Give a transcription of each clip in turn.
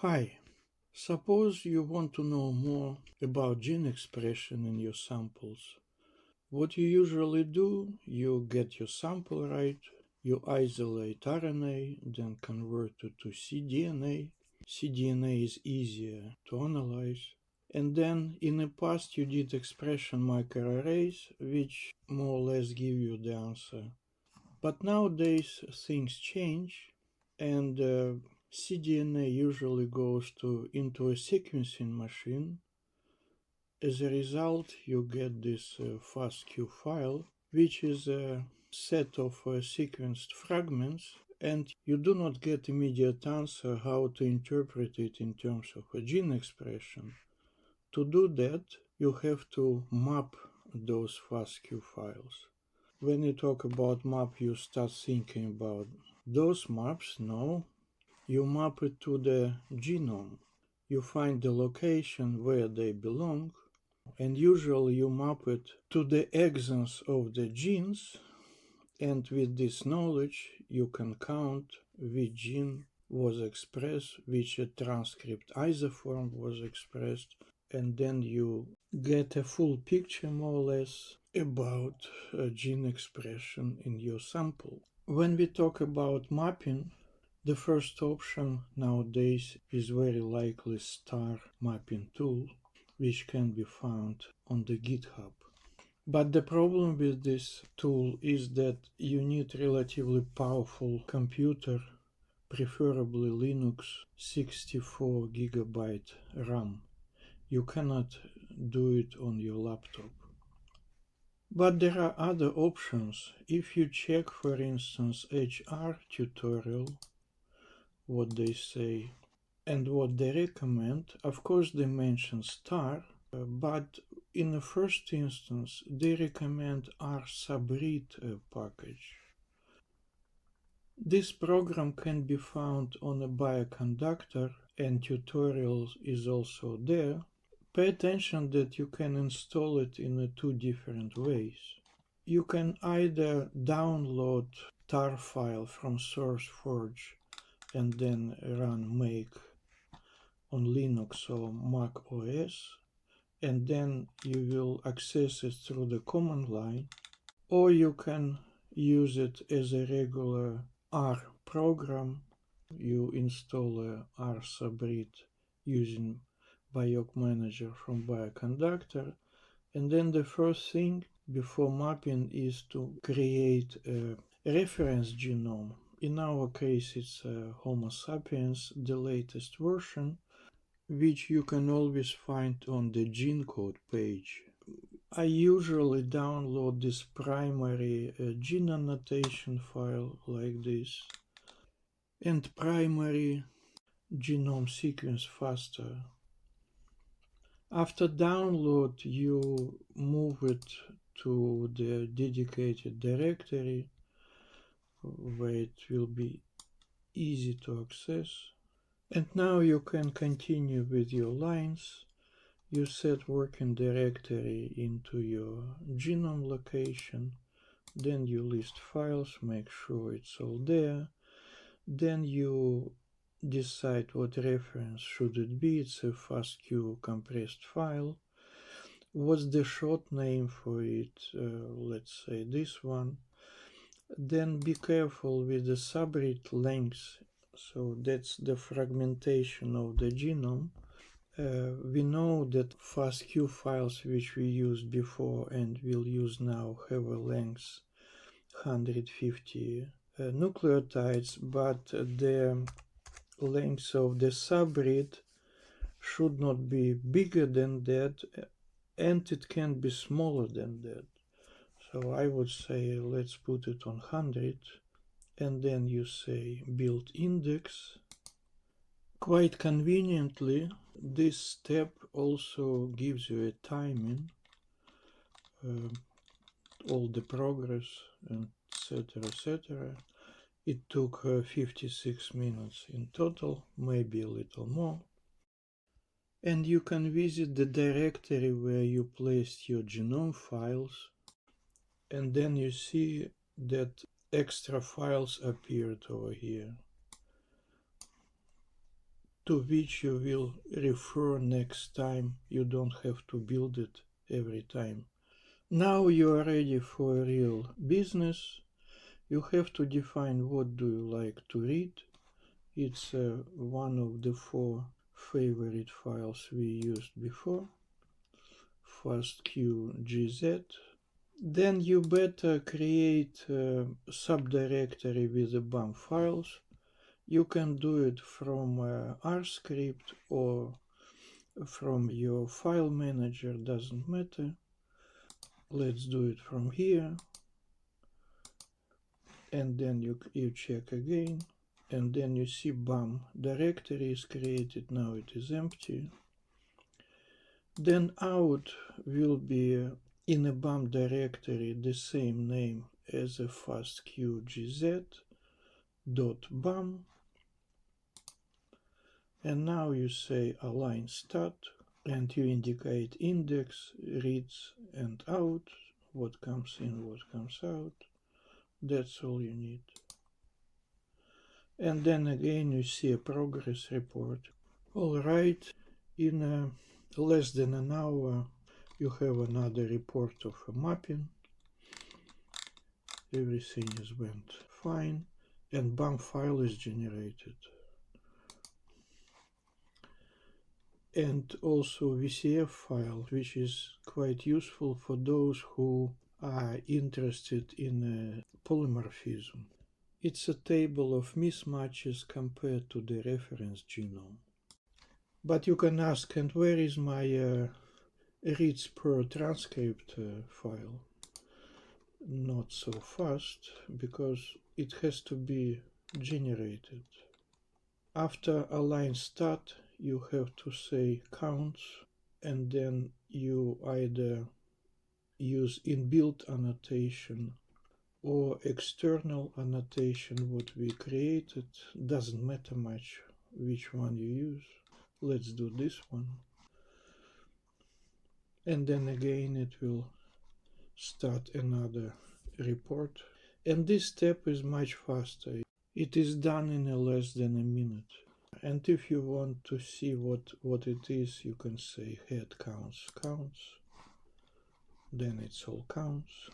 Hi, suppose you want to know more about gene expression in your samples. What you usually do, you get your sample right, you isolate RNA, then convert it to cDNA. cDNA is easier to analyze. And then in the past you did expression microarrays, which more or less give you the answer. But nowadays things change, and cDNA usually goes into a sequencing machine. As a result, you get this fastq file, which is a set of sequenced fragments, and you do not get immediate answer how to interpret it in terms of a gene expression. To do that, you have to map those fastq files. When you talk about map, you start thinking about those maps. No, you map it to the genome. You find the location where they belong, and usually you map it to the exons of the genes, and with this knowledge you can count which gene was expressed, which transcript isoform was expressed, and then you get a full picture more or less about gene expression in your sample. When we talk about mapping, the first option nowadays is very likely star mapping tool, which can be found on the GitHub. But the problem with this tool is that you need relatively powerful computer, preferably Linux 64 GB RAM. You cannot do it on your laptop. But there are other options. If you check, for instance, HR tutorial, what they say and what they recommend, of course they mention star, but in the first instance they recommend Rsubread package. This program can be found on a bioconductor, and tutorials is also there. Pay attention that you can install it in two different ways. You can either download tar file from SourceForge and then run make on Linux or Mac OS, and then you will access it through the command line, or you can use it as a regular R program. You install a Rsubread using Bioc Manager from Bioconductor, and then the first thing before mapping is to create a reference genome. In our case it's Homo sapiens, the latest version, which you can always find on the gene code page. I usually download this primary gene annotation file like this, and primary genome sequence faster. After download, you move it to the dedicated directory where it will be easy to access. And now you can continue with your lines. You set working directory into your genome location, then you list files, make sure it's all there, then you decide what reference should it be. It's a fastq compressed file. What's the short name for it? Let's say this one. Then be careful with the subread length, so that's the fragmentation of the genome. We know that fastq files which we used before and will use now have a length 150 nucleotides, but the length of the subread should not be bigger than that, and it can be smaller than that. So I would say let's put it on 100, and then you say build index. Quite conveniently, this step also gives you a timing, all the progress, and etc. It took 56 minutes in total, maybe a little more. And you can visit the directory where you placed your genome files, and then you see that extra files appeared over here. to which you will refer next time. You don't have to build it every time. Now you are ready for a real business. You have to define what do you like to read. It's one of the 4 favorite files we used before, fastq.gz. Then you better create a subdirectory with the BAM files. You can do it from Rsubread or from your file manager, doesn't matter. Let's do it from here. And then you check again. And then you see BAM directory is created. Now it is empty. Then out will be in a BAM directory the same name as a fastq.gz.bam. And now you say align stat, and you indicate index, reads and out, what comes in, what comes out. That's all you need. And then again you see a progress report. Alright, in less than an hour you have another report of a mapping. Everything is went fine and BAM file is generated. And also VCF file, which is quite useful for those who are interested in polymorphism. It's a table of mismatches compared to the reference genome. But you can ask, and where is my reads per transcript file? Not so fast, because it has to be generated. After align stat, you have to say counts, and then you either use inbuilt annotation or external annotation what we created. Doesn't matter much which one you use. Let's do this one. And then again it will start another report. And this step is much faster. It is done in less than a minute. And if you want to see what it is, you can say head counts. Then it's all counts.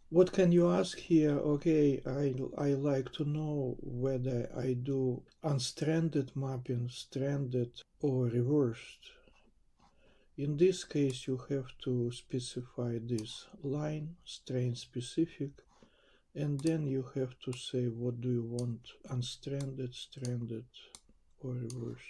What can you ask here? Okay, I like to know whether I do unstranded mapping, stranded or reversed. In this case, you have to specify this line, strain specific, and then you have to say what do you want, unstranded, stranded or reversed.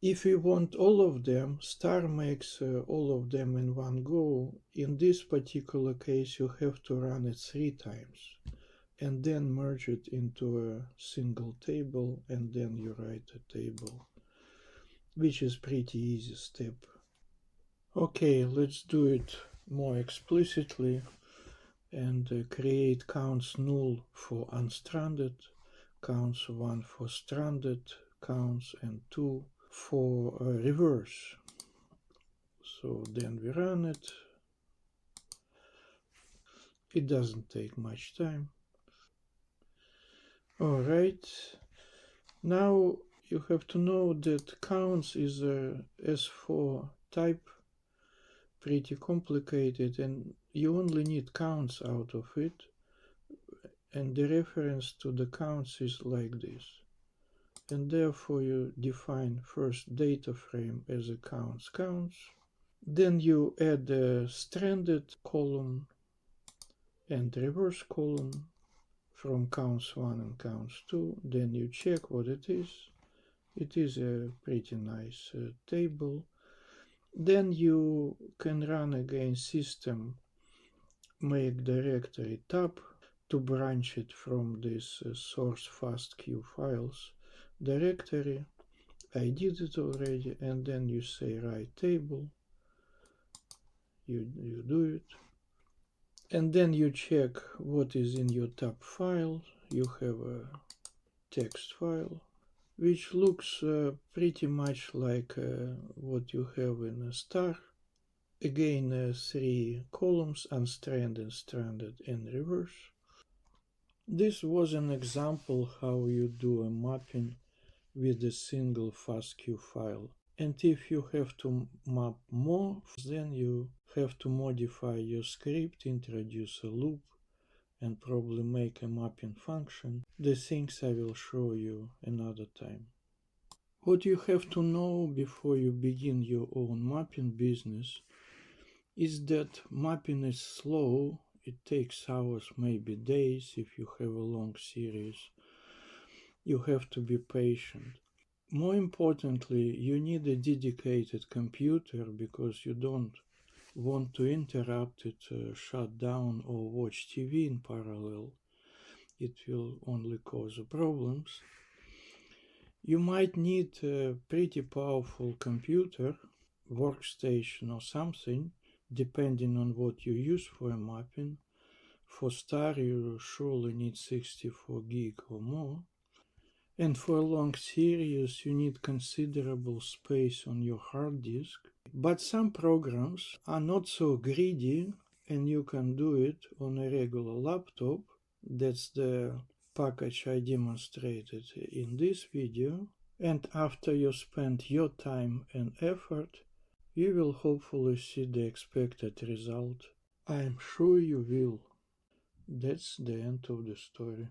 If we want all of them, star makes all of them in one go. In this particular case, you have to run it 3 times and then merge it into a single table, and then you write a table, which is pretty easy step. Okay, let's do it more explicitly and create counts null for unstranded, counts 1 for stranded, counts and 2 for reverse. So then we run it. It doesn't take much time. Alright, now you have to know that counts is a S4 type, pretty complicated, and you only need counts out of it, and the reference to the counts is like this. And therefore you define first data frame as a counts, then you add a stranded column and reverse column from counts 1 and counts 2, then you check what it is. It is a pretty nice table. Then you can run again system make directory tab to branch it from this source fastq files directory. I did it already, and then you say write table. You do it. And then you check what is in your tab file. You have a text file, which looks pretty much like what you have in a star. Again, 3 columns, unstranded, stranded, and reverse. This was an example how you do a mapping with a single fastq file. And if you have to map more, then you have to modify your script, introduce a loop, and probably make a mapping function. The things I will show you another time. What you have to know before you begin your own mapping business is that mapping is slow. It takes hours, maybe days if you have a long series. You have to be patient. More importantly, you need a dedicated computer because you don't want to interrupt it, shut down, or watch TV in parallel. It will only cause problems. You might need a pretty powerful computer, workstation or something, depending on what you use for mapping. For star, you surely need 64 gig or more. And for a long series, you need considerable space on your hard disk. But some programs are not so greedy, and you can do it on a regular laptop. That's the package I demonstrated in this video. And after you spend your time and effort, you will hopefully see the expected result. I am sure you will. That's the end of the story.